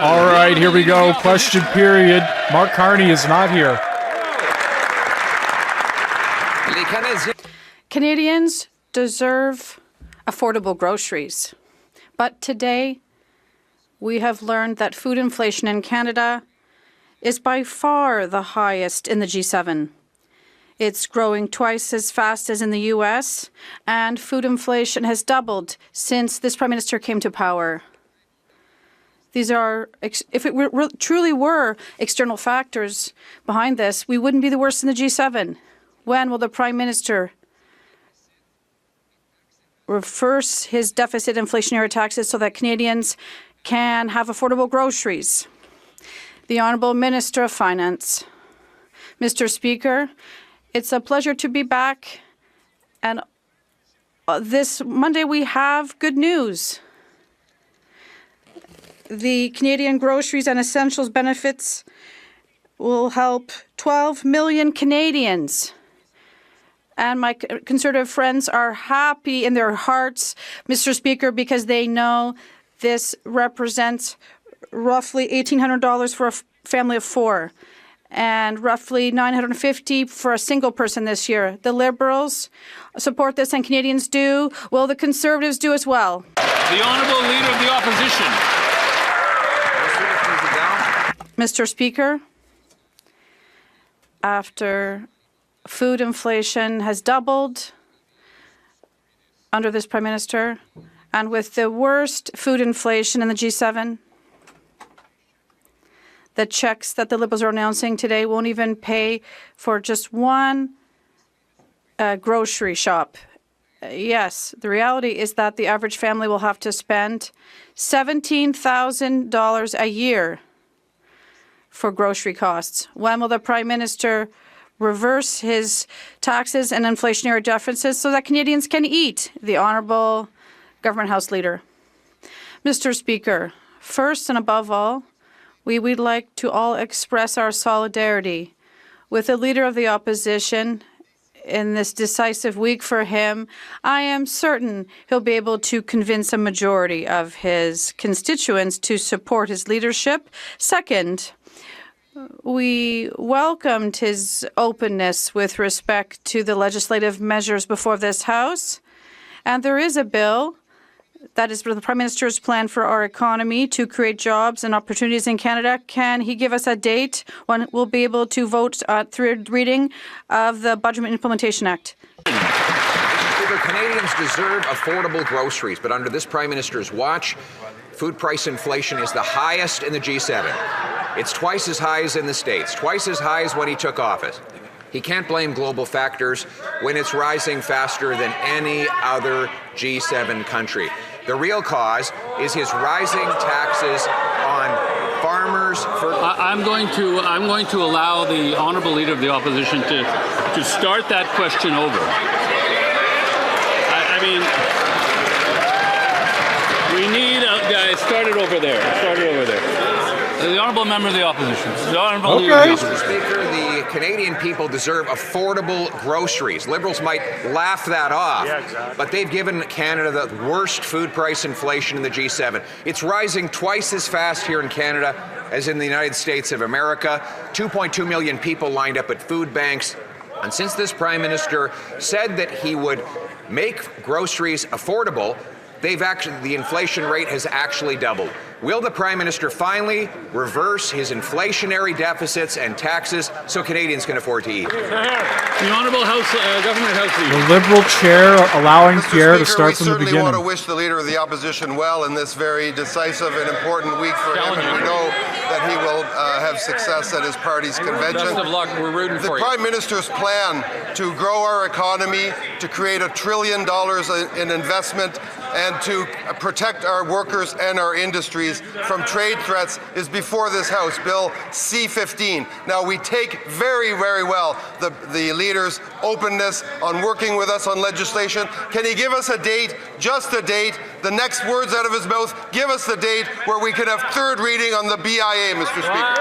All right, here we go. Question period. Mark Carney is not here. Canadians deserve affordable groceries. But today, we have learned that food inflation in Canada is by far the highest in the G7. It's growing twice as fast as in the U.S., and food inflation has doubled since this Prime Minister came to power. These are, if it truly were external factors behind this, we wouldn't be the worst in the G7. When will the Prime Minister reverse his deficit inflationary taxes so that Canadians can have affordable groceries? The Honourable Minister of Finance. Mr. Speaker, it's a pleasure to be back, and this Monday we have good news. The Canadian Groceries and Essentials benefits will help 12 million Canadians. And my Conservative friends are happy in their hearts, Mr. Speaker, because they know this represents roughly $1,800 for a family of four and roughly $950 for a single person this year. The Liberals support this and Canadians do. Will the Conservatives do as well? The Honourable Leader of the Opposition. Mr. Speaker, after food inflation has doubled under this Prime Minister, and with the worst food inflation in the G7, the checks that the Liberals are announcing today won't even pay for just one grocery shop. Yes, the reality is that the average family will have to spend $17,000 a year for grocery costs. When will the Prime Minister reverse his taxes and inflationary deficits so that Canadians can eat? The Honourable Government House Leader. Mr. Speaker, first and above all, we would like to all express our solidarity with the Leader of the Opposition in this decisive week for him. I am certain he'll be able to convince a majority of his constituents to support his leadership. Second, we welcomed his openness with respect to the legislative measures before this House. And there is a bill that is for the Prime Minister's plan for our economy to create jobs and opportunities in Canada. Can he give us a date when we'll be able to vote third reading of the Budget Implementation Act? Canadians deserve affordable groceries, but under this Prime Minister's watch, food price inflation is the highest in the G7. It's twice as high as in the States, twice as high as when he took office. He can't blame global factors when it's rising faster than any other G7 country. The real cause is his rising taxes on farmers. I'm going to allow the Honourable Leader of the Opposition to start that question over. I mean, we need guys. Start it over there. Start it over there. The Honourable Member of the Opposition. The Honourable Leader of the Opposition. Mr. Speaker, the Canadian people deserve affordable groceries. Liberals might laugh that off, but they've given Canada the worst food price inflation in the G7. It's rising twice as fast here in Canada as in the United States of America. 2.2 million people lined up at food banks. And since this Prime Minister said that he would make groceries affordable, the inflation rate has actually doubled. Will the Prime Minister finally reverse his inflationary deficits and taxes so Canadians can afford to eat? The Honourable Government House Leader. The Liberal chair allowing Pierre to start from the beginning. We certainly want to wish the Leader of the Opposition well in this very decisive and important week for him, and we know that he will have success at his party's convention. Best of luck. We're rooting for you. The Prime Minister's plan to grow our economy, to create $1 trillion in investment, and to protect our workers and our industries from trade threats is before this House, Bill C-15. Now, we take very, very well the Leader's openness on working with us on legislation. Can he give us a date, just a date, the next words out of his mouth, give us the date where we can have third reading on the BIA, Mr. Speaker?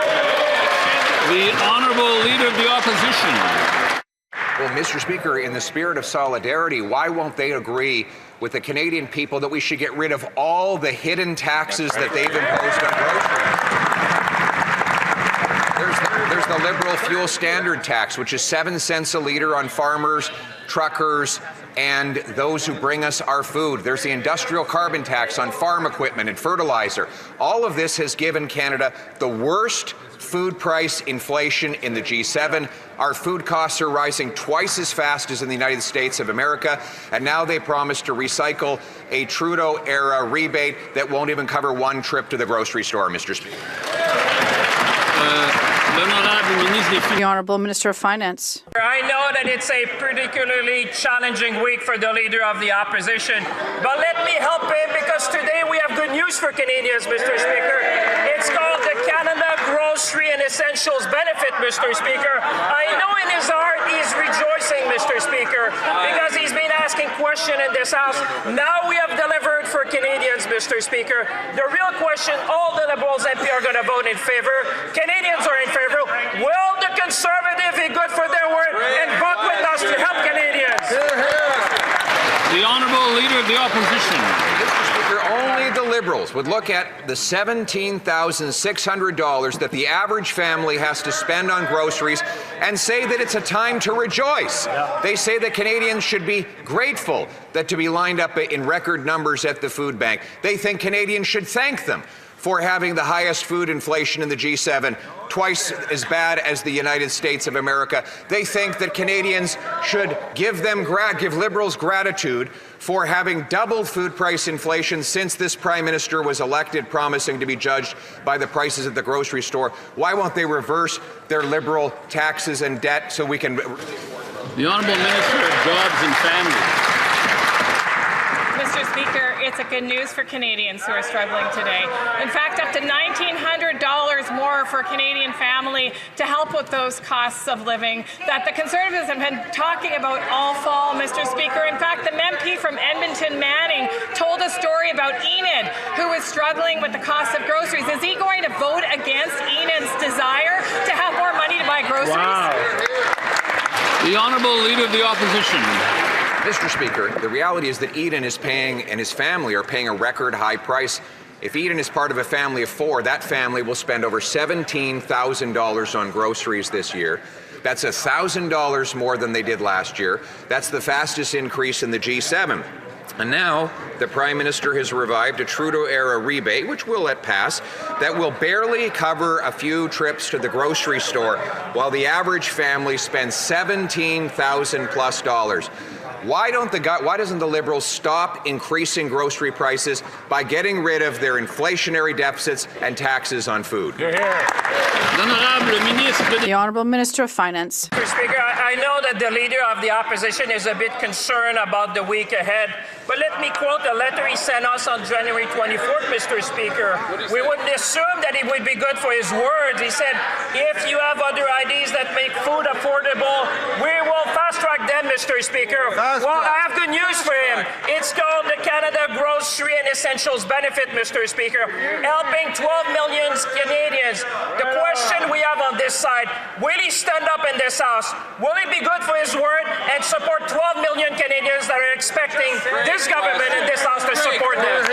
The Honourable Leader of the Opposition. Well, Mr. Speaker, in the spirit of solidarity, why won't they agree with the Canadian people that we should get rid of all the hidden taxes that they've imposed on groceries. There's the Liberal fuel standard tax, which is 7 cents a litre on farmers, truckers, and those who bring us our food. There's the industrial carbon tax on farm equipment and fertilizer. All of this has given Canada the worst food price inflation in the G7. Our food costs are rising twice as fast as in the United States of America, and now they promise to recycle a Trudeau-era rebate that won't even cover one trip to the grocery store, Mr. Speaker. The Honourable Minister of Finance. I know that it's a particularly challenging week for the Leader of the Opposition, but let me help him because today we have good news for Canadians, Mr. Speaker. It's called the Canada Grocery and Essentials Benefit, Mr. Speaker. I know in his heart he's rejoicing, Mr. Speaker, because he's been asking questions in this House. Now we have delivered for Canadians, Mr. Speaker. The real question, all the Liberals MP are going to vote in favour. Canadians are in favour. Will the Conservative be good for their word and vote with us to help Canadians? The Honourable Leader of the Opposition. Mr. Speaker, only the Liberals would look at the $17,600 that the average family has to spend on groceries and say that it's a time to rejoice. They say that Canadians should be grateful that to be lined up in record numbers at the food bank. They think Canadians should thank them for having the highest food inflation in the G7, twice as bad as the United States of America. They think that Canadians should give Liberals gratitude for having doubled food price inflation since this Prime Minister was elected, promising to be judged by the prices at the grocery store. Why won't they reverse their Liberal taxes and debt so we can... The Honourable Minister of Jobs and Family. Mr. Speaker, it's a good news for Canadians who are struggling today. In fact, up to $1,900 more for a Canadian family to help with those costs of living that the Conservatives have been talking about all fall, Mr. Speaker. In fact, the MP from Edmonton, Manning, told a story about Enid, who is struggling with the cost of groceries. Is he going to vote against Enid's desire to have more money to buy groceries? Wow. The Honourable Leader of the Opposition. Mr. Speaker, the reality is that Eden is paying, and his family are paying a record high price. If Eden is part of a family of 4, that family will spend over $17,000 on groceries this year. That's $1,000 more than they did last year. That's the fastest increase in the G7. And now the Prime Minister has revived a Trudeau-era rebate, which we'll let pass, that will barely cover a few trips to the grocery store, while the average family spends $17,000+. Why doesn't the Liberals stop increasing grocery prices by getting rid of their inflationary deficits and taxes on food? The Honourable Minister of Finance. Mr. Speaker, I know that the Leader of the Opposition is a bit concerned about the week ahead, but let me quote a letter he sent us on January 24th, Mr. Speaker. We wouldn't assume that it would be good for his words. He said, if you have other ideas that make food affordable, we will fast-track them, Mr. Speaker. Well, I have good news for him. It's called the Canada Grocery and Essentials Benefit, Mr. Speaker, helping 12 million Canadians. The question we have on this side, will he stand up in this House? Will he be good for his word and support 12 million Canadians that are expecting this government and this House to support them?